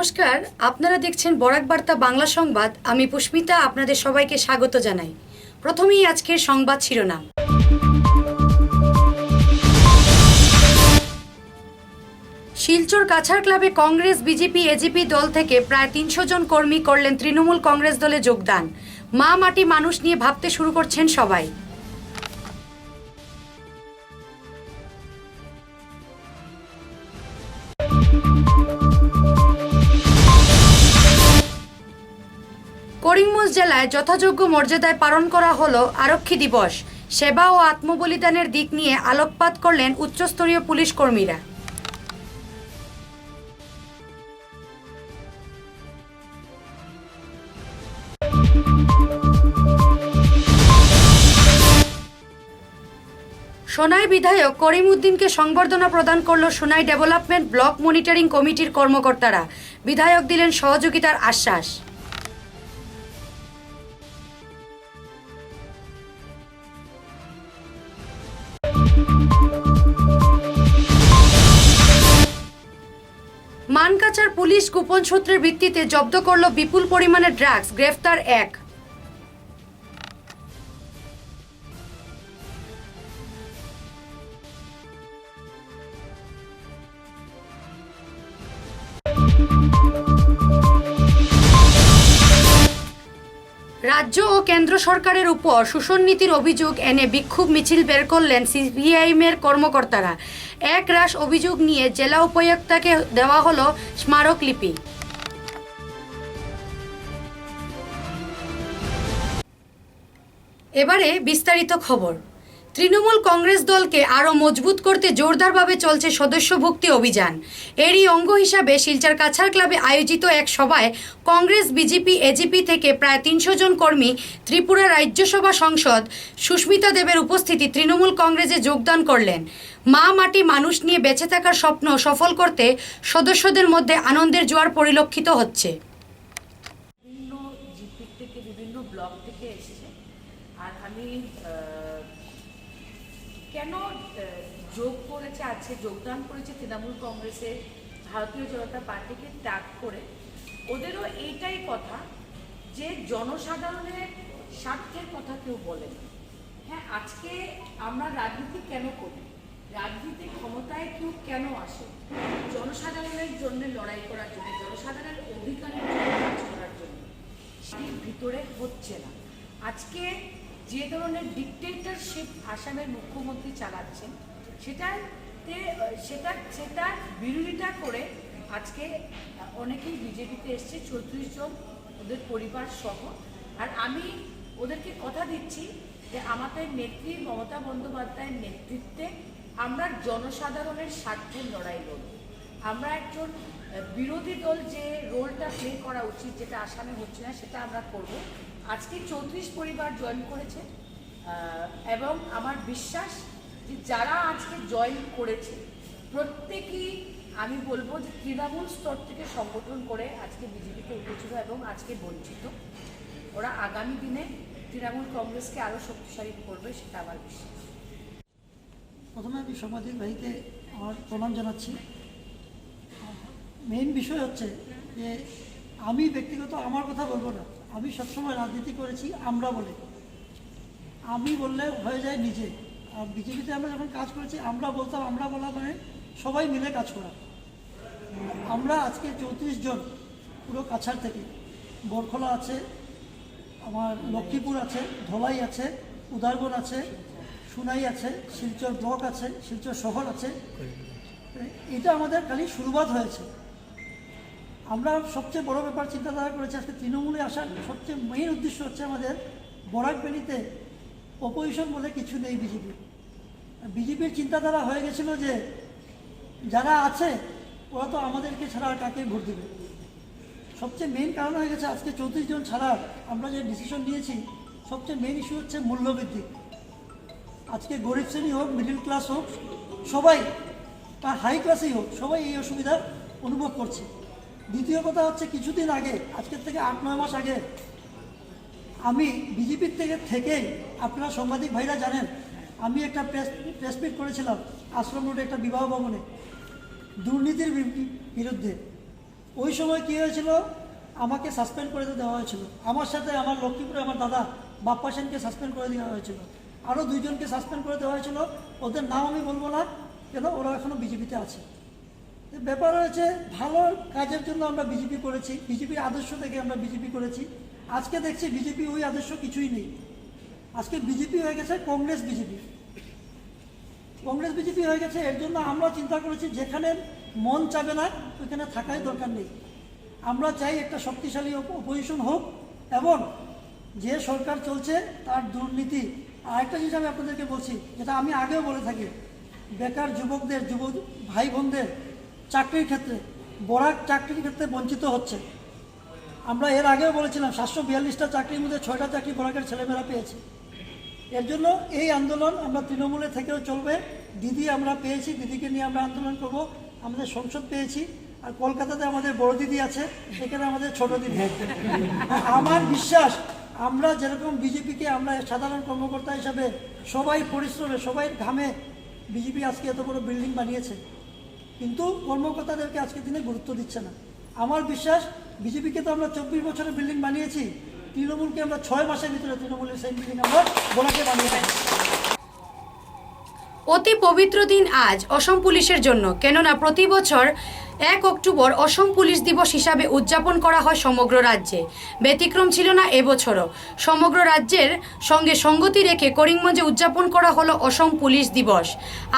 নমস্কার, আপনারা দেখছেন বরাক বার্তা বাংলা সংবাদ। আমি পুষ্পিতা আপনাদের সবাইকে স্বাগত জানাই। প্রথমেই আজকের সংবাদ শিরোনাম। শিলচর কাছাড় ক্লাবে কংগ্রেস, বিজেপি, এজিপি দল থেকে প্রায় ৩০০ জন কর্মী করলেন তৃণমূল কংগ্রেস দলে যোগদান। মা মাটি মানুষ নিয়ে ভাবতে শুরু করছেন সবাই। করিমগঞ্জ জেলায় যথাযোগ্য মর্যাদায় পালন করা হলো আরক্ষী দিবস। সেবা ও আত্মবলিদানের দিক নিয়ে আলোকপাত করলেন উচ্চস্তরীয় পুলিশ কর্মীরা। সোনাই বিধায়ক করিম উদ্দিনকে সংবর্ধনা প্রদান করল সোনাই ডেভেলপমেন্ট ব্লক মনিটরিং কমিটির কর্মকর্তারা। বিধায়ক দিলেন সহযোগিতার আশ্বাস। মানকাচার পুলিশ গোপন সূত্রের ভিত্তিতে জব্দ করল বিপুল পরিমাণে ড্রাগস, গ্রেফতার এক। রাজ্য ও কেন্দ্র সরকারের উপর শোষণ নীতির অভিযোগ এনে বিক্ষোভ মিছিল বের করলেন সিপিআইএমের কর্মকর্তারা। এক রাশ অভিযোগ নিয়ে জেলা উপায়ুক্তকে দেওয়া হলো স্মারকলিপি। এবারে বিস্তারিত খবর। তৃণমূল কংগ্রেস দলকে আরও মজবুত করতে জোরদারভাবে চলছে সদস্যভুক্তি অভিযান। এরই অঙ্গ হিসাবে শিলচর কাছাড় ক্লাবে আয়োজিত এক সভায় কংগ্রেস, বিজেপি, এজিপি থেকে প্রায় ৩০০ জন কর্মী ত্রিপুরা রাজ্যসভা সাংসদ সুস্মিতা দেবের উপস্থিতি তৃণমূল কংগ্রেসে যোগদান করলেন। মা মাটি মানুষ নিয়ে বেঁচে থাকার স্বপ্ন সফল করতে সদস্যদের মধ্যে আনন্দের জোয়ার পরিলক্ষিত হচ্ছে। বিভিন্ন জিপি থেকে বিভিন্ন ব্লক থেকে এসেছে। আর আমি কেন যোগ করেছে, আজকে যোগদান করেছে তৃণমূল কংগ্রেসে, ভারতীয় জনতা পার্টিকে ত্যাগ করে, ওদেরও এইটাই কথা যে জনসাধারণের স্বার্থের কথা কেউ বলে না। হ্যাঁ, আজকে আমরা রাজনীতি কেন করি, রাজনীতি ক্ষমতায় কেউ কেন আসে? জনসাধারণের জন্য লড়াই করার জন্য, জনসাধারণের অধিকারের জন্য কাজ করার জন্য। সেই ভিতরে হচ্ছে না। আজকে যে ধরনের ডিকটেটরশিপ আসামের মুখ্যমন্ত্রী চালাচ্ছেন, সেটার বিরোধিতা করে আজকে অনেকেই বিজেপিতে এসছে, ৩৪ জন ওদের পরিবার সহ। আর আমি ওদেরকে কথা দিচ্ছি যে আমাদের নেত্রী মমতা বন্দ্যোপাধ্যায়ের নেতৃত্বে আমরা জনসাধারণের স্বার্থের লড়াই লড়ব। আমরা একজন বিরোধী দল যে রোলটা প্লে করা উচিত, যেটা আসামে হচ্ছে না, সেটা আমরা করব। আজকে ৩৪ পরিবার জয়েন করেছে এবং আমার বিশ্বাস যে যারা আজকে জয়েন করেছে প্রত্যেকেই, আমি বলবো যে তৃণমূল স্তর থেকে সংগঠন করে আজকে বিজেপিতে উঠেছিল এবং আজকে বঞ্চিত। ওরা আগামী দিনে তৃণমূল কংগ্রেসকে আরও শক্তিশালী করবে, সেটা আমার বিশ্বাস। প্রথমে আমি সাংবাদিক ভাইকে আমার প্রণাম জানাচ্ছি। মেইন বিষয় হচ্ছে যে আমি ব্যক্তিগত আমার কথা বলবো না। আমি সবসময় রাজনীতি করেছি আমরা বলে, আমি বললে হয়ে যায় নিজে। আর বিজেপিতে আমরা যখন কাজ করেছি আমরা বলতাম, আমরা বলা মানে সবাই মিলে কাজ করা। আমরা আজকে ৩৪ জন পুরো কাছাড় থেকে, বরখলা আছে, আমার লক্ষ্মীপুর আছে, ধলাই আছে, উদারবন আছে, সোনাই আছে, শিলচর ব্লক আছে, শিলচর শহর আছে। এটা আমাদের খালি শুরুবাত হয়েছে। আমরা সবচেয়ে বড় ব্যাপার চিন্তাধারা করেছি আজকে তৃণমূলে আসার সবচেয়ে মেইন উদ্দেশ্য হচ্ছে আমাদের বরাক ভ্যালিতে অপোজিশন বলে কিছু নেই। বিজেপির চিন্তাধারা হয়ে গেছিল যে যারা আছে ওরা তো আমাদেরকে ছাড়া আর কাকে ভোট দেবে। সবচেয়ে মেইন কারণ হয়ে গেছে আজকে ৩৪ জন ছাড়া আমরা যে ডিসিশন নিয়েছি, সবচেয়ে মেইন ইস্যু হচ্ছে মূল্যবৃদ্ধি। আজকে গরিব শ্রেণী হোক, মিডল ক্লাস হোক, সবাই, আর হাই ক্লাসেই হোক, সবাই এই অসুবিধা অনুভব করছে। দ্বিতীয় কথা হচ্ছে কিছুদিন আগে, আজকের থেকে ৮-৯ মাস আগে আমি বিজেপির থেকেই, আপনারা সাংবাদিক ভাইরা জানেন, আমি একটা প্রেস মিট করেছিলাম আশ্রম রোডে একটা বিবাহ ভবনে দুর্নীতির বিরুদ্ধে। ওই সময় কী হয়েছিল, আমাকে সাসপেন্ড করে দেওয়া হয়েছিল, আমার সাথে আমার লক্ষ্মীপুরে আমার দাদা বাপ্পা সেনকে সাসপেন্ড করে দেওয়া হয়েছিল, আরও দুইজনকে সাসপেন্ড করে দেওয়া হয়েছিল। ওদের নাম আমি বলবো না, কেন ওরা এখনও বিজেপিতে আছে। ব্যাপার হয়েছে, ভালো কাজের জন্য আমরা বিজেপি করেছি, বিজেপির আদর্শ থেকে আমরা বিজেপি করেছি। আজকে দেখছি বিজেপি ওই আদর্শ কিছুই নেই, আজকে বিজেপি হয়ে গেছে কংগ্রেস বিজেপি, কংগ্রেস বিজেপি হয়ে গেছে। এর জন্য আমরা চিন্তা করেছি যেখানে মন চাবে না ওইখানে থাকাই দরকার নেই। আমরা চাই একটা শক্তিশালী অপোজিশন হোক, এবং যে সরকার চলছে তার দুর্নীতি। আরেকটা জিনিস আমি আপনাদেরকে বলছি, যেটা আমি আগেও বলে থাকি, বেকার যুবকদের, ভাই বোনদের চাকরির ক্ষেত্রে, বরাক চাকরির ক্ষেত্রে বঞ্চিত হচ্ছে। আমরা এর আগেও বলেছিলাম 742টা চাকরির মধ্যে 6টা চাকরি বরাকের ছেলেমেয়েরা পেয়েছে। এর জন্য এই আন্দোলন আমরা তৃণমূলে থেকেও চলবে। দিদি আমরা পেয়েছি, দিদিকে নিয়ে আমরা আন্দোলন করব। আমাদের সংসদ পেয়েছি, আর কলকাতাতে আমাদের বড় দিদি আছে, সেখানে আমাদের ছোট দিদি। আমার বিশ্বাস, আমরা যেরকম বিজেপিকে আমরা সাধারণ কর্মকর্তা হিসাবে সবাই পরিশ্রমে, সবাই ঘামে বিজেপি আজকে এত বড় বিল্ডিং বানিয়েছে, কিন্তু কর্মকর্তাদেরকে আজকের দিনে গুরুত্ব দিচ্ছে না। আমার বিশ্বাস, বিজেপিকে তো আমরা 24 বছরের বিল্ডিং বানিয়েছি, তৃণমূলকে আমরা 6 মাসের ভিতরে তৃণমূলের সেই বিল্ডিং আমরা বোলাকে বানিয়ে দেবো। অতি পবিত্র দিন আজ অসম পুলিশের জন্য, কেননা প্রতি বছর 1 অক্টোবর অসম পুলিশ দিবস হিসাবে উদযাপন করা হয় সমগ্র রাজ্যে। ব্যতিক্রম ছিল না এবছরও। সমগ্র রাজ্যের সঙ্গে সঙ্গতি রেখে করিমগঞ্জে উদযাপন করা হলো অসম পুলিশ দিবস।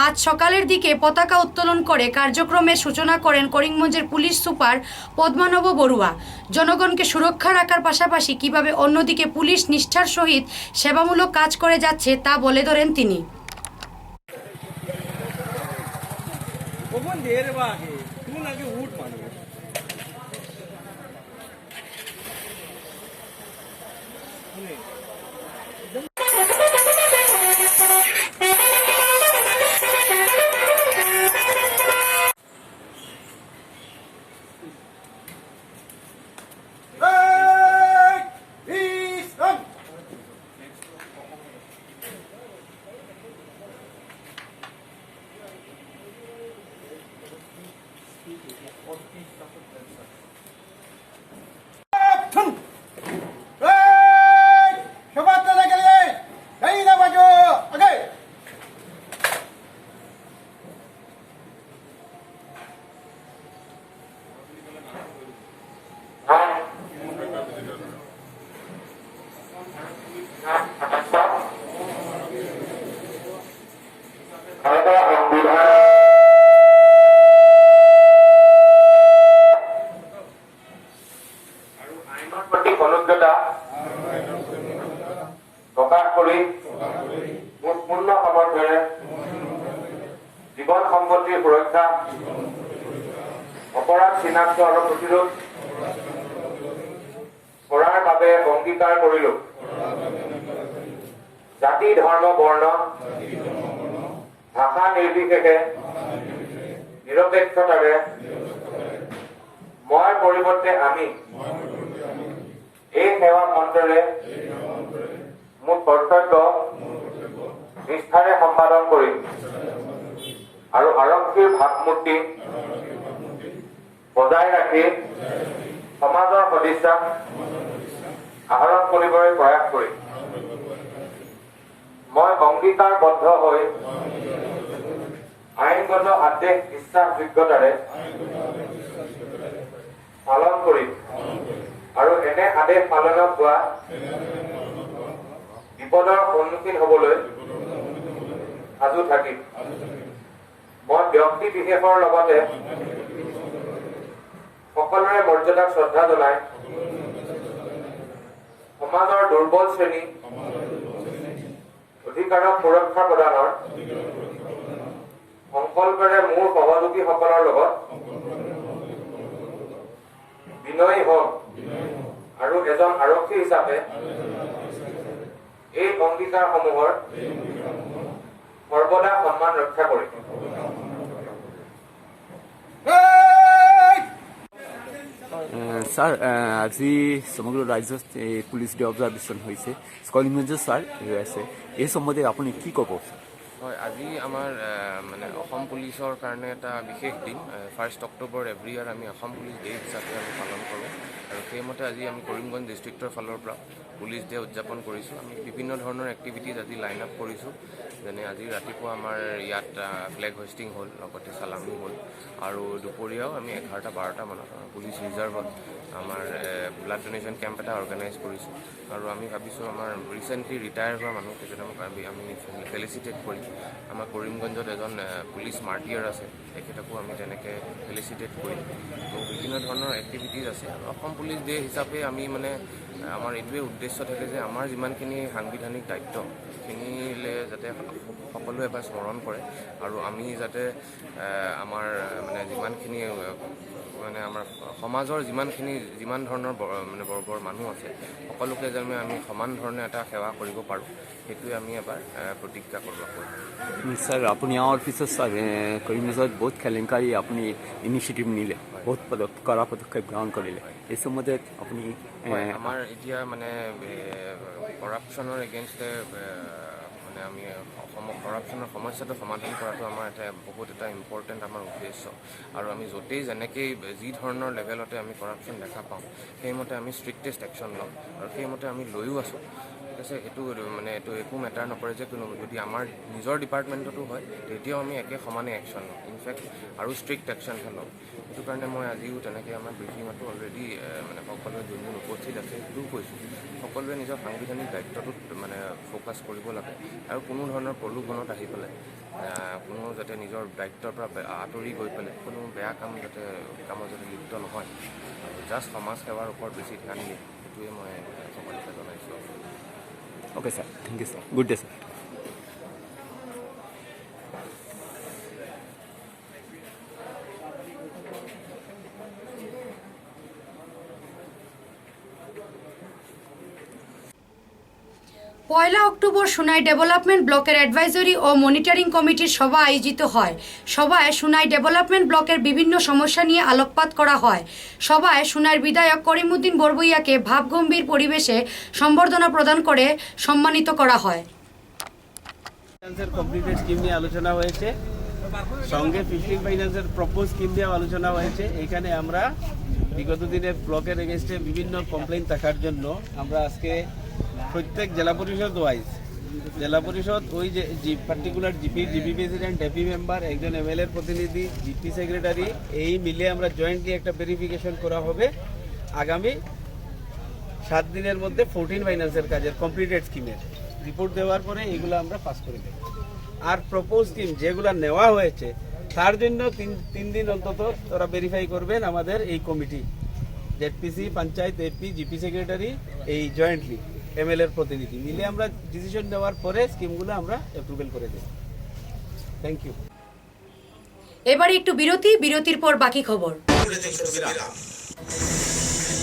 আজ সকালের দিকে পতাকা উত্তোলন করে কার্যক্রমের সূচনা করেন করিমগঞ্জের পুলিশ সুপার পদ্মানব বড়ুয়া। জনগণকে সুরক্ষা রাখার পাশাপাশি কিভাবে অন্যদিকে পুলিশ নিষ্ঠার সহিত সেবামূলক কাজ করে যাচ্ছে তা বলে ধরেন তিনি। कौन देर बागे तू ना के ऊट मानो প্রকাশ কৰি পূৰ্ণ সমৰ্থৰে জীৱন সম্পত্তিৰ সুৰক্ষা, অপৰাধ চিনাক্ত আৰু প্ৰতিৰোধ কৰাৰ বাবে অংগীকাৰ কৰিলো। জাতি, ধৰ্ম, বৰ্ণ, ভাষা নিৰ্বিশেষে নিৰপেক্ষতাৰে মই পৰিৱৰ্তে আমি এই সেৱা মন্ত্ৰৰে মোৰ কৰ্তব্য নিষ্ঠাৰে সম্পাদন কৰিম আৰু আৰক্ষীৰ ভাৱমূৰ্তি বজাই ৰাখি সমাজৰ সদিচ্ছা আহৰণ কৰিবলৈ প্ৰয়াস কৰিম। মই অংগীকাৰবদ্ধ হৈ আইনগত আদেশ বিশ্বাসযোগ্যতাৰে পালন কৰিম আৰু এনে আদেশ পালনত হোৱা বিপদৰ সন্মুখীন হবলৈ সাজু থাকিম। মই ব্যক্তি বিশেষৰ লগতে সকলোৰে মৰ্যাদাক শ্ৰদ্ধা জনাই সমাজৰ দুৰ্বল শ্ৰেণী অধিকাৰক সুৰক্ষা প্ৰদানৰ সংকল্পৰে মোৰ সহযোগীসকলৰ লগত বিনয়ী হম আৰু এজন আৰক্ষী হিচাপে এই অংগীকাৰসমূহৰ সৰ্বদা সন্মান ৰক্ষা কৰিম। স্যার আজি সমগ্র রাজ্যত পুলিশ ডে অবজারভেশন হয়েছে করিমগঞ্জ স্যার আছে এই সম্বন্ধে আপনি কি কব? হয়, আজি আমাৰ মানে অসম পুলিচৰ কাৰণে এটা বিশেষ দিন। 1 অক্টোবৰ এভৰি ইয়াৰ আমি অসম পুলিচ ডে হিচাপে আমি পালন কৰোঁ আৰু সেইমতে আজি আমি কৰিমগঞ্জ ডিষ্ট্ৰিক্টৰ ফালৰ পৰা পুলিচ ডে উদযাপন কৰিছোঁ। আমি বিভিন্ন ধৰণৰ এক্টিভিটিজ আজি লাইন আপ কৰিছোঁ, যেনে আজি ৰাতিপুৱা আমাৰ ইয়াত ফ্লেগ হোষ্টিং হ'ল, লগতে চালামি হ'ল আৰু দুপৰীয়াও আমি 11-12টা মানত পুলিচ ৰিজাৰ্ভত আমাৰ ব্লাড ডোনেশ্যন কেম্প এটা অৰ্গেনাইজ কৰিছোঁ আৰু আমি ভাবিছোঁ আমাৰ ৰিচেণ্টলি ৰিটায়াৰ হোৱা মানুহ কেইজনক আমি ফেলিচিটেট কৰি আমাৰ কৰিমগঞ্জত এজন পুলিচ মাৰ্টিয়াৰ আছে, তেখেতকো আমি তেনেকৈ ফেলিচিটেট কৰিম। তো বিভিন্ন ধৰণৰ এক্টিভিটিজ আছে আৰু অসম পুলিচ ডে হিচাপে আমি মানে আমাৰ এইটোৱে উদ্দেশ্য থাকে যে আমাৰ যিমানখিনি সাংবিধানিক দায়িত্ব সেইখিনিলৈ যাতে সকলোৱে এবাৰ স্মৰণ কৰে আৰু আমি যাতে আমাৰ মানে যিমানখিনি মানে আমাৰ সমাজৰ যিমান ধৰণৰ মানে বৰ্গৰ মানুহ আছে সকলোকে যেন আমি সমান ধৰণে এটা সেৱা কৰিব পাৰোঁ, সেইটোৱে আমি এবাৰ প্ৰতিজ্ঞা কৰিব পাৰোঁ। স্যার আপনি আমার পিছত স্যার করিমগঞ্জত বহুত কেলেংকাৰী আপুনি ইনিচিয়েটিভ নিলে, বহুত কড়া পদক্ষেপ গ্ৰহণ কৰিলে, এই সম্বন্ধে আপুনি আমাৰ এতিয়া মানে কৰাপশ্যনৰ এগেইনষ্টে মানে আমি অসমত কৰাপশ্যনৰ সমস্যাটো সমাধান কৰাটো আমাৰ বহুত এটা ইম্পৰ্টেণ্ট আমাৰ উদ্দেশ্য আৰু আমি য'তেই যেনেকেই যি ধৰণৰ লেভেলতে আমি কৰাপশ্যন দেখা পাওঁ সেইমতে আমি ষ্ট্ৰিক্টেষ্ট একশ্যন ল'ম আৰু সেইমতে আমি লৈও আছোঁ। ঠিক আছে, এইটো মানে এইটো একো মেটাৰ নকৰে যে কোনো যদি আমাৰ নিজৰ ডিপাৰ্টমেণ্টতো হয় তেতিয়াও আমি একে সমানে একশ্যন ল'ম, ইনফেক্ট আৰু ষ্ট্ৰিক্ট একশ্যনহে ল'ম। সেইটো কাৰণে মই আজিও তেনেকৈ আমাৰ ব্ৰিফিঙতো অলৰেডি মানে সকলোৱে যোন উপস্থিত আছে সেইটোও কৈছোঁ, সকলোৱে নিজৰ সাংবিধানিক দায়িত্বটোত মানে ফ'কাছ কৰিব লাগে আৰু কোনো ধৰণৰ প্ৰলোভনত আহি পেলাই কোনো যাতে নিজৰ দায়িত্বৰ পৰা আঁতৰি গৈ পেলাই কোনো বেয়া কামত যাতে লিপ্ত নহয়, জাষ্ট সমাজ সেৱাৰ ওপৰত বেছি ধ্যান দিয়ে, সেইটোৱে মই সকলোকে জনাইছোঁ। Okay sir, thank you sir, good day sir. পয়লা অক্টোবর সোনাই ডেভেলপমেন্ট ব্লকের অ্যাডভাইজরি ও মনিটরিং কমিটির সভা আয়োজিত হয়। সভায় সোনাই ডেভেলপমেন্ট ব্লকের বিভিন্ন সমস্যা নিয়ে আলোকপাত করা হয়। সভায় সোনাইয়ের বিধায়ক করিমউদ্দিন বরবইয়াকে ভাবগম্ভীর পরিবেশে সম্বর্ধনা প্রদান করে সম্মানিত করা হয়। কমপ্লিটেড স্কিম নিয়ে আলোচনা হয়েছে, সঙ্গে ফিশিং ফাইন্যান্সের প্রপোজ স্কিম নিয়ে আলোচনা হয়েছে। এখানে আমরা বিগত দিনে ব্লকের এগেনস্টে বিভিন্ন কমপ্লেন থাকার জন্য আমরা আজকে প্রত্যেক জেলা পরিষদ ওয়াইজ জেলা পরিষদ ওই যে particular GP president, AP member, একজন এমএলএর প্রতিনিধি, জিপি সেক্রেটারি, এই মিলে আমরা জয়েন্টলি একটা ভেরিফিকেশন করা হবে আগামী 7 দিনের মধ্যে 14 ফাইন্যান্সের কাজের কমপ্লিটেড স্কিমের রিপোর্ট দেওয়ার পরে এগুলো আমরা পাস করে দেব। আর প্রপোজ স্কিম যেগুলো নেওয়া হয়েছে তার জন্য তিন দিন অন্তত ওরা ভেরিফাই করবেন আমাদের এই committee, ZPC, panchayat, AP, GP secretary, এই জয়েন্টলি এমএলএর প্রতিনিধি মিলে আমরা ডিসিশন নেওয়ার পরে স্কিমগুলো আমরা অ্যাপ্রুভাল করে দেব। Thank you. এবারে একটু বিরতির পর বাকি খবর।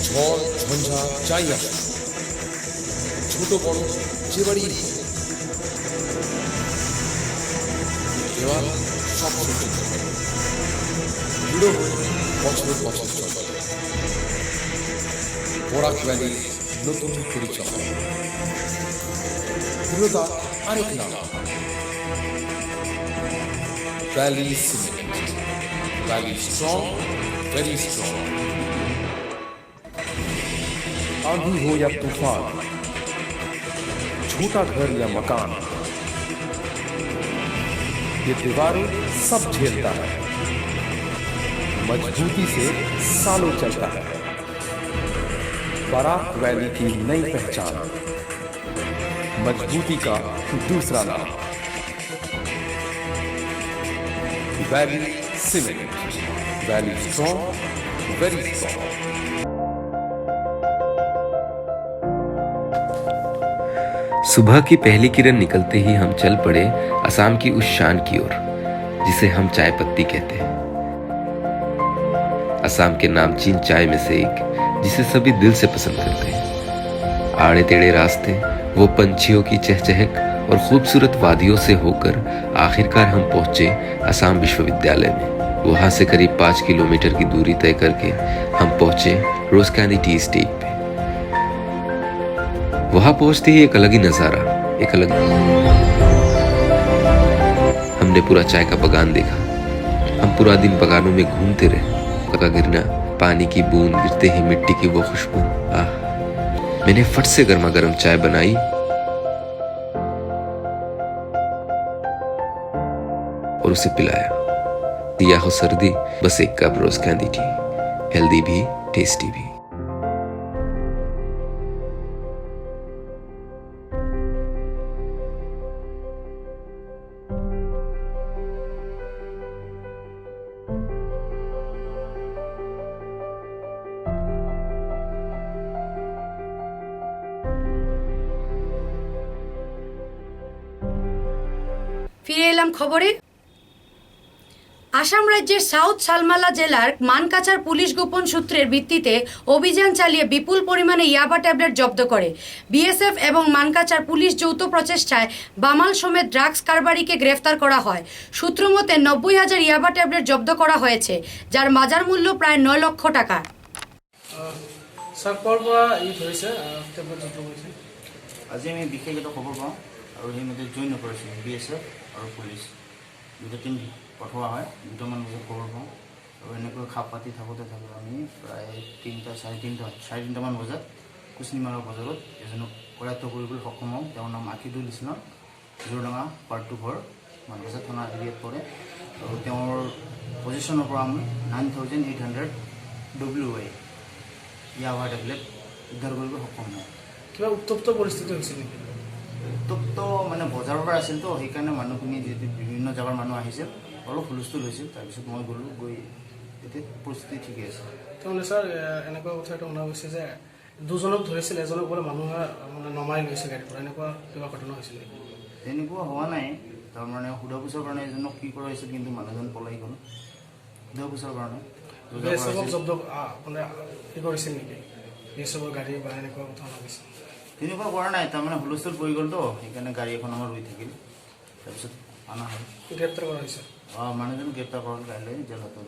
ঝড় ঝঞ্ঝা চাই আসে, ছোট বড় যে বাড়ি দেওয়াল সব সহ্য করে দৃঢ় হয়ে বছর বছর চলে। বরাক ভ্যালির নতুন পরিচয়, দৃঢ়তা আরেক নাম, valley cement. Valley strong, very strong. आंधी हो या तूफान, छोटा घर या मकान, ये दीवारें सब झेलता है, मजबूती से सालों चलता है। बराक वैली की नई पहचान, मजबूती का दूसरा नाम, valley cement. Valley strong, very strong. सुबह की पहली किरण निकलते ही हम चल पड़े असम की उस शान की ओर जिसे हम चाय पत्ती कहते हैं। असम के नामचीन चाय में से एक जिसे सभी दिल से पसंद करते हैं। आड़े टेढ़े रास्ते, वो पंछियों की चहचहक और खूबसूरत वादियों से होकर आखिरकार हम पहुंचे असम विश्वविद्यालय में। वहां से करीब 5 किलोमीटर की दूरी तय करके हम पहुंचे रोज कैंडी टी एस्टेट पे। वहां पहुंचते ही एक अलग ही नजारा, एक अलग हमने पूरा चाय का बगान देखा। हम पूरा दिन बगानों में घूमते रहे। का गिरना, पानी की बूंद गिरते ही मिट्टी की वो खुशबू, आह। मैंने फट से गर्मा गर्म चाय बनाई और उसे पिलाया। या हो सर्दी, बस एक कप रोज कैंडी थी, हेल्दी भी टेस्टी भी। ফিরে এলাম খবরে। আসাম রাজ্যের সাউথ সালমালা জেলার মানকাছার পুলিশ গোপন সূত্রের ভিত্তিতে অভিযান চালিয়ে বিপুল পরিমাণে ইয়াবা ট্যাবলেট জব্দ করে। বিএসএফ এবং মানকাছার পুলিশ যৌথ প্রচেষ্টায় বামাল সমেত ড্রাগস কারবারিকে গ্রেফতার করা হয়। সূত্র মতে 90,000 ইয়াবা ট্যাবলেট জব্দ করা হয়েছে, যার বাজার মূল্য প্রায় 9 লক্ষ টাকা। আজি আমি বিশেষ এটা খবৰ পাওঁ আৰু সেইমতে জইন অপাৰেশ্যন BSF আৰু পুলিচ দুটা টিম পঠোৱা হয়। 2টামান বজাত খবৰ পাওঁ আৰু এনেকৈ খাপ পাতি থাকোঁতে আমি প্ৰায় 3:30-3:30মান বজাত কুচনিমাৰা বজাৰত এজনক কৰায়ত্ব কৰিবলৈ সক্ষম হওঁ। তেওঁৰ নাম আকিদুল ইছলাম, জোৰডাঙা পাৰ্ট 2 ঘৰ, মানকাছা থানা এৰিয়াত পৰে। আৰু তেওঁৰ পজিশ্যনৰ পৰা আমি 9,800 WA ইয়াবা টেবলেট উদ্ধাৰ কৰিব সক্ষম হওঁ। কিবা উত্তপ্ত পৰিস্থিতি হৈছিল নেকি? উত্তপ্ত মানে বজাৰৰ পৰা আছিল তো, সেইকাৰণে মানুহখিনি যিহেতু বিভিন্ন জেগাৰ মানুহ আহিছিল, অলপ হুলস্থুল হৈছিল। তাৰপিছত মই গ'লোঁ, গৈ এতিয়া পৰিস্থিতি ঠিকে আছে। তাৰমানে ছাৰ এনেকুৱা কথা এটা শুনা গৈছে যে দুজনক ধৰিছিল, এজনক বোলে মানুহে মানে নমাই লৈছে গাড়ীৰ পৰা, এনেকুৱা কিবা ঘটনা হৈছিল নেকি? তেনেকুৱা হোৱা নাই। তাৰমানে সোধা পোছাৰ কাৰণে এজনক কি কৰা হৈছিল, কিন্তু মানুহজন পলাই গ'ল সোধা পোছাৰ কাৰণে। জব্দ মানে কি কৰিছিল নেকি? BSFৰ গাড়ী বা এনেকুৱা কথা শুনা গৈছে? তেনেকুৱা কৰা নাই, তাৰমানে হুলস্থুল পৰি গ'ল তো, সেইকাৰণে গাড়ী এখন আমাৰ ৰৈ থাকিল। তাৰপিছত অনা হ'ল, গ্ৰেপ্তাৰ কৰা হৈছে। মানুহজন গ্ৰেপ্তাৰ কৰা হ'ল, কাইলৈ জেল হাজত।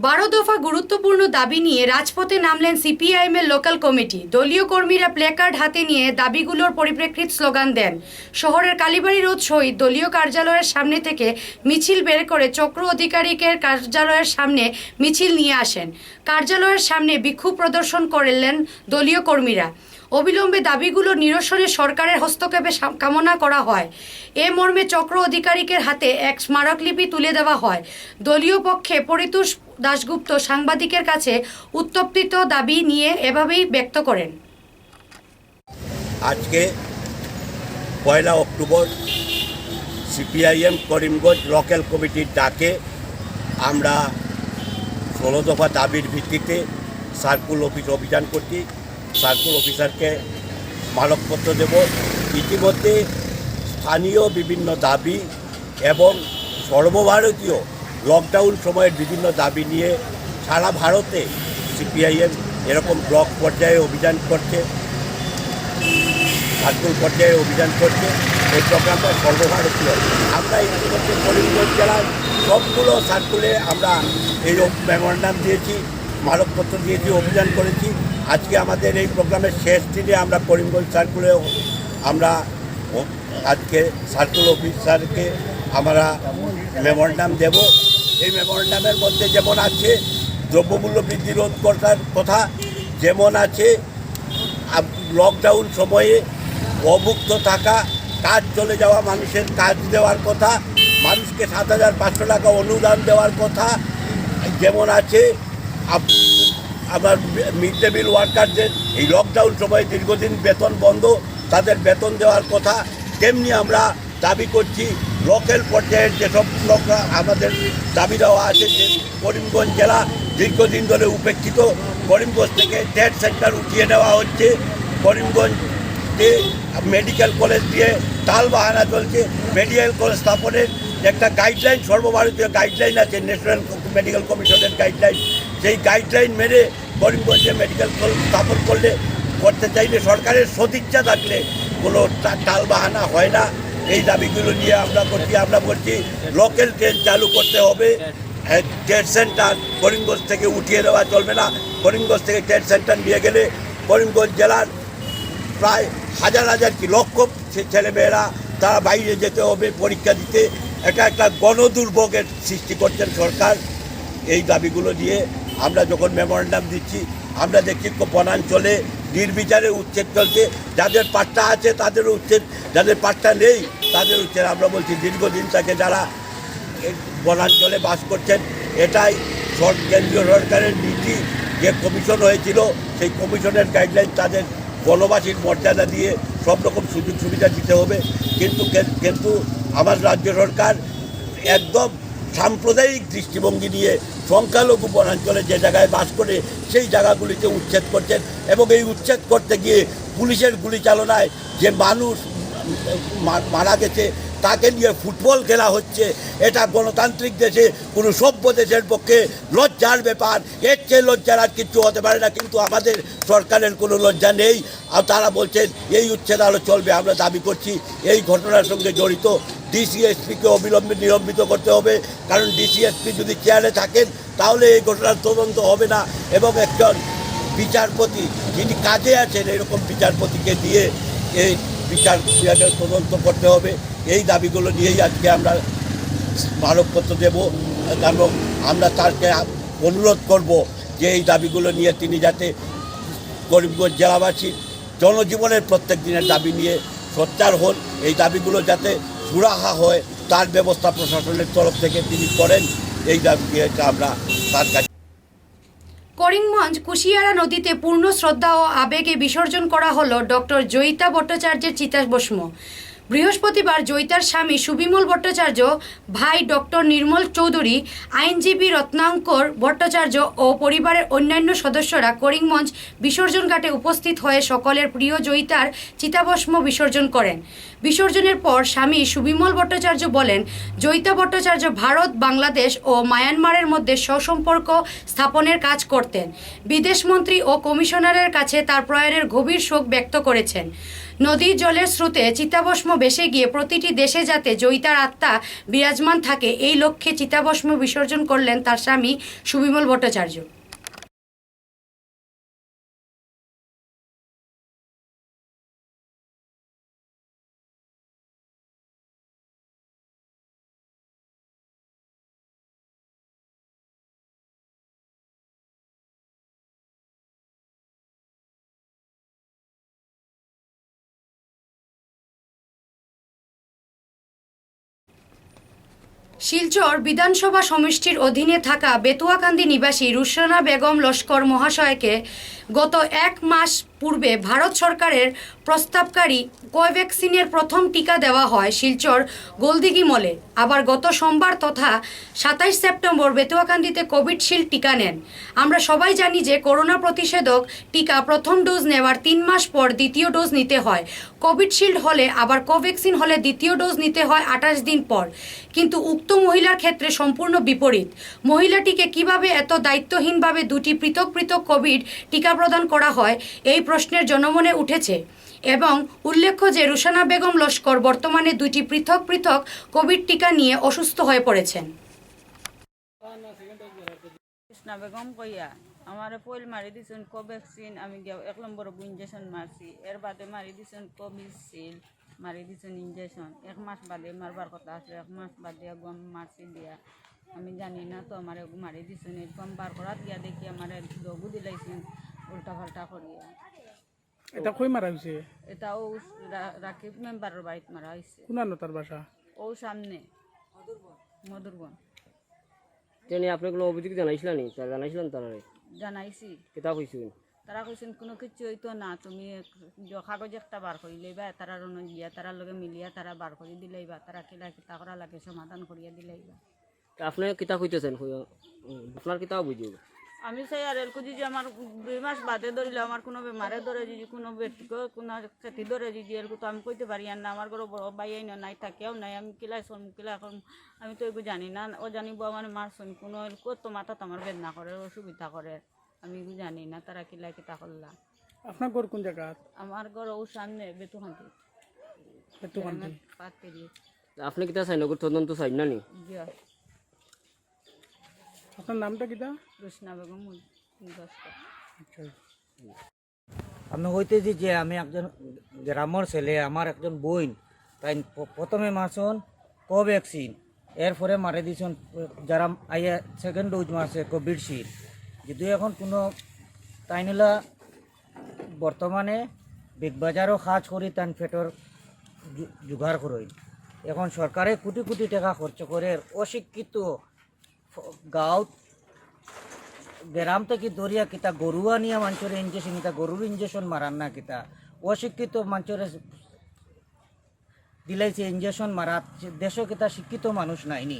12 দফা গুরুত্বপূর্ণ দাবি নিয়ে রাজপথে নামলেন CPIM এর লোকাল কমিটি। দলীয় কর্মীরা প্ল্যাকার্ড হাতে নিয়ে দাবিগুলোর পরিপ্রেক্ষিতে স্লোগান দেন। শহরের কালীবাড়ি রোড শহীদ দলীয় কার্যালয়ের সামনে থেকে মিছিল বের করে চক্র অধিকারিকের কার্যালয়ের সামনে মিছিল নিয়ে আসেন। কার্যালয়ের সামনে বিক্ষোভ প্রদর্শন করলেন দলীয় কর্মীরা। অবিলম্বে দাবিগুলো নিরসনে সরকারের হস্তক্ষেপে কামনা করা হয়। এ মর্মে চক্র অধিকারিকের হাতে এক স্মারকলিপি তুলে দেওয়া হয়। দলীয় পক্ষে পরিতোষ দাশগুপ্ত সাংবাদিকের কাছে উত্তপ্ত দাবি নিয়ে এভাবেই ব্যক্ত করেন। আজকে 1 অক্টোবর CPIM করিমগঞ্জ লোকাল কমিটির ডাকে আমরা 16 দফা দাবির ভিত্তিতে সার্কুল অফিস অভিযান করছি। সার্কুল অফিসারকে মানবপত্র দেব। ইতিমধ্যে স্থানীয় বিভিন্ন দাবি এবং সর্বভারতীয় লকডাউন সময়ের বিভিন্ন দাবি নিয়ে সারা ভারতে CPIM এরকম ব্লক পর্যায়ে অভিযান করছে, সার্কুল পর্যায়ে অভিযান করছে। এই প্রোগ্রামটা সর্বভারতীয়। আমরা ইতিমধ্যে করিমগঞ্জ জেলার সবগুলো সার্কুলে আমরা এই মেমোরান্ডাম দিয়েছি, মানবপত্র দিয়েছি, অভিযান করেছি। আজকে আমাদের এই প্রোগ্রামের শেষ দিনে আমরা করিমগঞ্জ সার্কুলে আমরা আজকে সার্কুল অফিসারকে আমরা মেমোরান্ডাম দেব। এই মেমোরান্ডামের মধ্যে যেমন আছে দ্রব্যমূল্য বৃদ্ধি রোধ করার কথা, যেমন আছে লকডাউন সময়ে অভুক্ত থাকা, কাজ চলে যাওয়া মানুষের কাজ দেওয়ার কথা, মানুষকে 7,500 টাকা অনুদান দেওয়ার কথা, যেমন আছে আবার মিড ডে মিল ওয়ার্কারদের এই লকডাউন সময়ে দীর্ঘদিন বেতন বন্ধ, তাদের বেতন দেওয়ার কথা। তেমনি আমরা দাবি করছি লোকাল পর্যায়ের যেসব আমাদের দাবি দেওয়া আছে, যে করিমগঞ্জ জেলা দীর্ঘদিন ধরে উপেক্ষিত, করিমগঞ্জ থেকে ট্রেড সেন্টার উঠিয়ে নেওয়া হচ্ছে, করিমগঞ্জে মেডিকেল কলেজ দিয়ে তাল বাহানা চলছে। মেডিকেল কলেজ স্থাপনের একটা গাইডলাইন, সর্বভারতীয় গাইডলাইন আছে, ন্যাশনাল মেডিকেল কমিশনের গাইডলাইন। সেই গাইডলাইন মেনে করিমগঞ্জে মেডিকেল কলেজ স্থাপন করতে চাইলে সরকারের সদিচ্ছা থাকলে কোনো টাল বাহানা হয় না। এই দাবিগুলো নিয়ে আমরা বলছি লোকাল ট্রেন চালু করতে হবে। ট্রেড সেন্টার করিমগঞ্জ থেকে উঠিয়ে দেওয়া চলবে না। করিমগঞ্জ থেকে ট্রেড সেন্টার নিয়ে গেলে করিমগঞ্জ জেলার প্রায় হাজার হাজার কি লক্ষ ছেলেমেয়েরা তারা বাইরে যেতে হবে পরীক্ষা দিতে। এটা একটা গণদুর্ভোগের সৃষ্টি করছেন সরকার। এই দাবিগুলো নিয়ে আমরা যখন মেমোরেন্ডাম দিচ্ছি, আমরা দেখছি বনাঞ্চলে নির্বিচারে উচ্ছেদ চলছে। যাদের পাট্টা আছে তাদের উচ্ছেদ, যাদের পাট্টা নেই তাদের উচ্ছেদ। আমরা বলছি দীর্ঘদিন থেকে যারা এই বনাঞ্চলে বাস করছেন, এটাই কেন্দ্রীয় সরকারের নীতি। যে কমিশন হয়েছিল সেই কমিশনের গাইডলাইন তাদের বনবাসীর মর্যাদা দিয়ে সব রকম সুযোগ সুবিধা দিতে হবে। কিন্তু আমার রাজ্য সরকার একদম সাম্প্রদায়িক দৃষ্টিভঙ্গি নিয়ে সংখ্যালঘু বনাঞ্চলে যে জায়গায় বাস করে সেই জায়গাগুলিতে উচ্ছেদ করছেন, এবং এই উচ্ছেদ করতে গিয়ে পুলিশের গুলি চালনায় যে মানুষ মারা গেছে তাকে নিয়ে ফুটবল খেলা হচ্ছে। এটা গণতান্ত্রিক দেশে কোনো সভ্য দেশের পক্ষে লজ্জার ব্যাপার। এর চেয়ে লজ্জার আর কিছু হতে পারে না, কিন্তু আমাদের সরকারের কোনো লজ্জা নেই। আর তারা বলছেন এই উচ্ছেদ আরও চলবে। আমরা দাবি করছি এই ঘটনার সঙ্গে জড়িত ডিসিএসপিকে অবিলম্বে নিলম্বিত করতে হবে, কারণ ডিসিএসপি যদি চেয়ারে থাকেন তাহলে এই ঘটনার তদন্ত হবে না, এবং একজন বিচারপতি যিনি কাজে আছেন এরকম বিচারপতিকে দিয়ে এই বিচারের তদন্ত করতে হবে। এই দাবিগুলো নিয়েই আজকে আমরা স্মারকপত্র দেব, এবং আমরা তাকে অনুরোধ করব যে এই দাবিগুলো নিয়ে তিনি যাতে করিমগঞ্জ জেলাবাসীর জনজীবনের প্রত্যেক দিনের দাবি নিয়ে সোচ্চার হন। এই দাবিগুলো যাতে সুরাহা হয় তার ব্যবস্থা প্রশাসনের তরফ থেকে তিনি করেন, এই দাবি আমরা তার কাছে। করিমগঞ্জ কুশিয়ারা নদীতে পূর্ণ শ্রদ্ধা ও আবেগে বিসর্জন করা হলো ডক্টর জয়িতা ভট্টাচার্যের চিতাভস্ম। বৃহস্পতিবার জয়িতার স্বামী সুবিমল ভট্টাচার্য, ভাই ডক্টর নির্মল চৌধুরী, আইনজীবী রত্নাঙ্কর ভট্টাচার্য ও পরিবারের অন্যান্য সদস্যরা করিমগঞ্জ বিসর্জন ঘাটে উপস্থিত হয়ে সকলের প্রিয় জয়িতার চিতাভস্ম বিসর্জন করেন। বিসর্জনের পর স্বামী সুবিমল ভট্টাচার্য বলেন, জয়িতা ভট্টাচার্য ভারত, বাংলাদেশ ও মায়ানমারের মধ্যে সুসম্পর্ক স্থাপনের কাজ করতেন। বিদেশমন্ত্রী ও কমিশনারের কাছে তার প্রয়াণের গভীর শোক ব্যক্ত করেছেন। নদীর জলের স্রোতে চিতাভস্ম ভেসে গিয়ে প্রতিটি দেশে যাতে জয়িতার আত্মা বিরাজমান থাকে, এই লক্ষ্যে চিতাভস্ম বিসর্জন করলেন তার স্বামী সুবিমল ভট্টাচার্য। শিলচর বিধানসভা সমষ্টির অধীনে থাকা বেতুয়াকান্দি নিবাসী রুশানা বেগম লস্কর মহাশয়কে গত 1 মাস পূর্বে ভারত সরকারের প্রস্তাবকারী কোভ্যাক্সিনের প্রথম টিকা দেওয়া হয় শিলচর গোলদিঘি মলে। আবার গত সোমবার তথা 27 সেপ্টেম্বর বেতুয়াকান্দিতে কোভিডশিল্ড টিকা নেন। আমরা সবাই জানি যে করোনা প্রতিষেধক টিকা প্রথম ডোজ নেওয়ার 3 মাস পর দ্বিতীয় ডোজ নিতে হয়। কোভিডশিল্ড হলে আবার কোভ্যাক্সিন হলে দ্বিতীয় ডোজ নিতে হয় 28 দিন পর। কিন্তু উক্ত মহিলার ক্ষেত্রে সম্পূর্ণ বিপরীত। মহিলাটিকে কিভাবে এত দায়িত্বহীনভাবে দুটি পৃথক পৃথক কোভিড টিকা প্রদান করা হয়, এই প্রশ্নের জনমনে উঠেছে। এবং উল্লেখ্য যে রুশানা বেগম লস্কর বর্তমানে দুটি পৃথক পৃথক কোভিড টিকা নিয়ে অসুস্থ হয়ে পড়েছেন। কৃষ্ণা বেগম কইয়া আমার পইল মারি দিছেন কোভ্যাক্সিন, আমি 1 নম্বর ইঞ্জেকশন মারছি, এর বাদে মারি দিছেন কোভিশিল্ড, মারি দিছেন ইঞ্জেকশন। 1 মাস বাদে মারবার কথা আছে, 1 মাস বাদে গম মারছি দিয়া আমি জানি না তো আমার মারি দিছেন। এরকম বার করাত গিয়া দেখি আমার লঘু দিলাইছেন উল্টা পাল্টা করিয়া। এটা কই মারা হয়েছে? এটা ও রাকিব মেম্বারের বাড়িত মারা হয়েছে। কোন তার বাসা? ও সামনে মধুরবন। তেনে আপনি কোনো অভিযোগ জানাইছিলেন নি? তারা জানাইছিলেন তারা? জানাইছি। কিতা কইছেন? তারা কইছেন কোনো কিছু হইতো না, তুমি কাগজ একটা বার করে লইবা, তারা রন গিয়া তারার লগে মিলিয়া তারা বার করে দিলাইবা, তারা কিলা কিতা করা লাগে সমাধান করিয়া দিলাইবা। আপনি কিতা কইতেছেন? আপনার কিতা অভিযোগ? আমি চাই আর এরকম যদি আমার 2 মাস বাদে ধরিলে আমার কোনো বেমারে ধরে যদি কোনো ব্যক্তিকে কোনো ক্ষতি ধরে যদি এরকম তো আমি কইতে পারি আর না। আমার ঘরে বড় ভাই নাই থাকেও নাই, আমি কিলাই শোন কিলা এখন আমি তো এগুলো জানি না। ও জানিব আমার মার শোন কোনো কত মাথা তো আমার বেদনা করে অসুবিধা করে, আমি এগুলো জানি না তারা কিলা কিতা করলা। আপনার ঘর কোন জায়গা? আমার ঘর ও সামনে বেতুখান্তি। আপনি কিতা চাই নগর তদন্ত চাই না নি? আপনার নামটা কিতা? রুশানা বেগম। আমি কইতেছি যে আমি একজন গ্রামের ছেলে, আমার একজন বোন তাই প্রথমে মারছন কোভ্যাক্সিন, এরপরে মারে দিয়েছেন যারা আইয়া সেকেন্ড ডোজ মারছে কোভিডশিল্ড। যদিও এখন কোনো তাইনলা বর্তমানে বিগ বাজারও কাজ করি তান পেটর জোগাড় করই। এখন সরকারে কোটি কোটি টাকা খরচ করে অশিক্ষিত গাঁও গ্রাম থেকে দরিয়া কিতা গরুয়া নিয়ে মানুষের ইঞ্জেকশন, কিতা গরুর ইঞ্জেকশন মারান না, কিতা অশিক্ষিত মানুষের দিলাইছে ইঞ্জেকশন মারা। দেশও কিতা শিক্ষিত মানুষ নাইনি,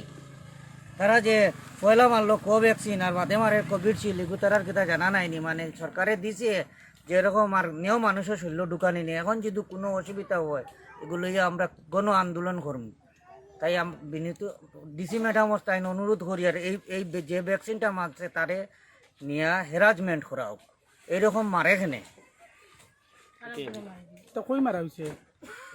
তারা যে পয়লা মারলো কোভ্যাক্সিন আর বাদে মারে কোভিডশিল্ড, এগুলো তারার কিতা জানা নাইনি। মানে সরকারে দিছে যেরকম আর নিয়েও মানুষের শরীর ঢুকানি নেই। এখন যদি কোনো অসুবিধা হয় এগুলো আমরা গণ আন্দোলন করব। তাই বিনীত ডিসি ম্যাডামর তাই অনুরোধ করি আর এই যে ভ্যাকসিনটা মারছে তারে নিয়ে হ্যারাসমেন্ট করা হোক। এইরকম মারে এখানে তো কই মারা হয়েছে?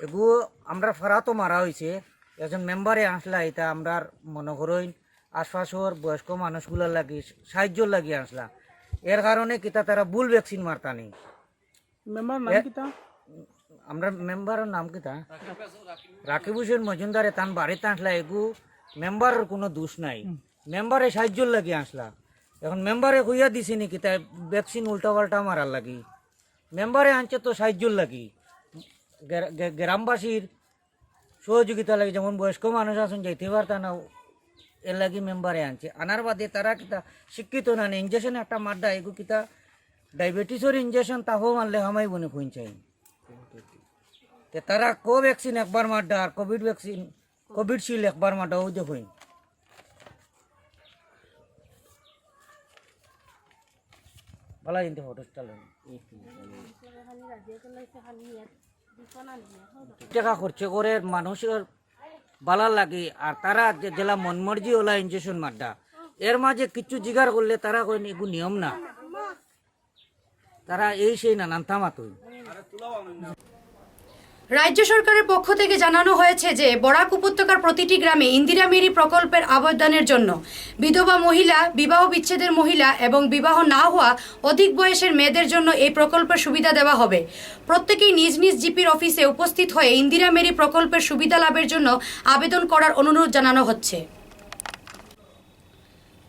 এগুলো আমরা ফারাতো মারা হয়েছে। একজন মেম্বারে আসলা, এটা আমরা মনে করেন আশপাশর বয়স্ক মানুষগুলোর লাগি সাহায্য লাগি আসলা। এর কারণে কিতা তারা ভুল ভ্যাকসিন মারতানি। মেম্বার নাম কিতা? আমরা মেম্বারের নাম কিতা রাকিব হোসেন মজুমদারে তান বাড়িতে আসলা। এগু মেম্বারের কোনো দোষ নাই, মেম্বারে সাহায্য লাগি আসলা। এখন মেম্বারে কইয়া দিছি নি কিতা ভ্যাকসিন উল্টা পাল্টা মারার লাগি। মেম্বারে আনছে তো সাহায্য লাগি, গ্রামবাসীর সহযোগিতা লাগে। যেমন বয়স্ক মানুষ আছেন যাইতে পারতা না, এর লাগি মেম্বারে আনছে। আনার বাদে তারা কিতা শিক্ষিত না, ইঞ্জেকশন একটা মারডা এগু কিতা ডায়াবেটিসের ইঞ্জেকশন তাহও মারলে হামাই বনে পৌঁছাই। তারা কোভ্যাক্সিন একবার মারডা আর কোভিডশিল্ড একবার মারডা ও দেখুন। ভালো কিন্তু হোটেল টাকা খরচ করে মানুষের ভালো লাগে। আর তারা জেলা মনমর্জি ওলা ইঞ্জেকশন মারডা, এর মাঝে কিছু জিগার করলে তারা কই এগুলো নিয়ম না, তারা এই সেই নানান থামাতই। রাজ্য সরকারের পক্ষ থেকে জানানো হয়েছে যে বরাক উপত্যকার প্রতিটি গ্রামে ইন্দিরা মেরি প্রকল্পের আবেদনের জন্য বিধবা মহিলা, বিবাহ বিচ্ছেদের মহিলা এবং বিবাহ না হওয়া অধিক বয়সের মেয়েদের জন্য এই প্রকল্পের সুবিধা দেওয়া হবে। প্রত্যেকেই নিজ নিজ জিপির অফিসে উপস্থিত হয়ে ইন্দিরা মেরি প্রকল্পের সুবিধা লাভের জন্য আবেদন করার অনুরোধ জানানো হচ্ছে।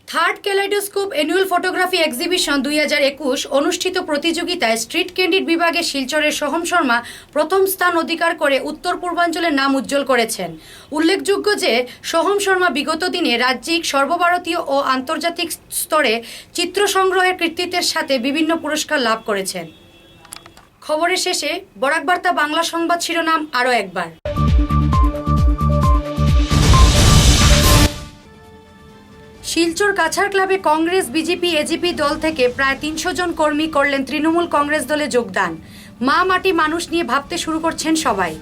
Third kaleidoscope annual photography exhibition 2021 অনুষ্ঠিত প্রতিযোগিতায় স্ট্রিট ক্যান্ডিড বিভাগে শিলচরের সোহম শর্মা প্রথম স্থান অধিকার করে উত্তর পূর্বাঞ্চলের নাম উজ্জ্বল করেছেন। উল্লেখযোগ্য যে সোহম শর্মা বিগত দিনে রাজ্যিক, সর্বভারতীয় ও আন্তর্জাতিক স্তরে চিত্র সংগ্রহের কৃতিত্বের সাথে বিভিন্ন পুরস্কার লাভ করেছেন। খবরের শেষে বরাক বার্তা বাংলা সংবাদ শিরোনাম আরও একবার। শিলচর কাছাড় ক্লাবে কংগ্রেস, বিজেপি, এজিপি দল থেকে প্রায় 300 জন কর্মী করলেন তৃণমূল কংগ্রেস দলে যোগদান। মা মাটি মানুষ নিয়ে ভাবতে শুরু করছেন সবাই।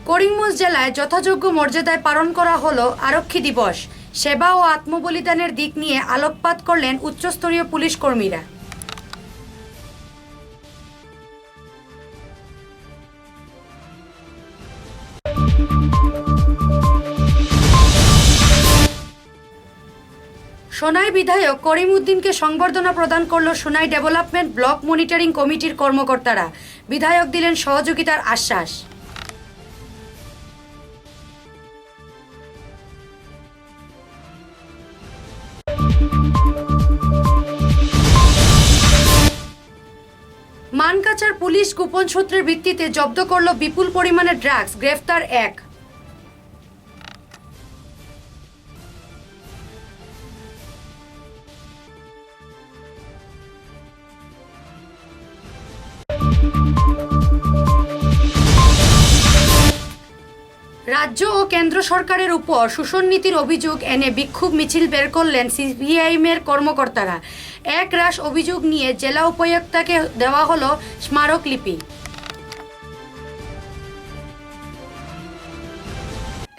করিমগঞ্জ জেলায় যথাযোগ্য মর্যাদায় পালন করা হলো আরক্ষী দিবস। সেবা ও আত্মবলিদানের দিক নিয়ে আলোকপাত করলেন উচ্চস্তরীয় পুলিশ কর্মীরা। সোনাই বিধায়ক করিম উদ্দিনকে সংবর্ধনা প্রদান করল সোনাই ডেভেলপমেন্ট ব্লক মনিটরিং কমিটির কর্মকর্তারা। বিধায়ক দিলেন সহযোগিতার আশ্বাস। মানকাছার পুলিশ গোপন সূত্রের ভিত্তিতে জব্দ করল বিপুল পরিমাণে ড্রাগস, গ্রেফতার এক। রাজ্য ও কেন্দ্র সরকারের উপর শোষণ নীতির অভিযোগ এনে বিক্ষোভ মিছিল বের করলেন সিপিআইএমের কর্মকর্তারা। এক রাশ অভিযোগ নিয়ে জেলা উপায়ুক্তকে দেওয়া হলো স্মারকলিপি।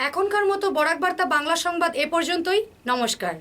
এখনকার মতো বরাক বার্তা বাংলা সংবাদ এ পর্যন্তই। নমস্কার।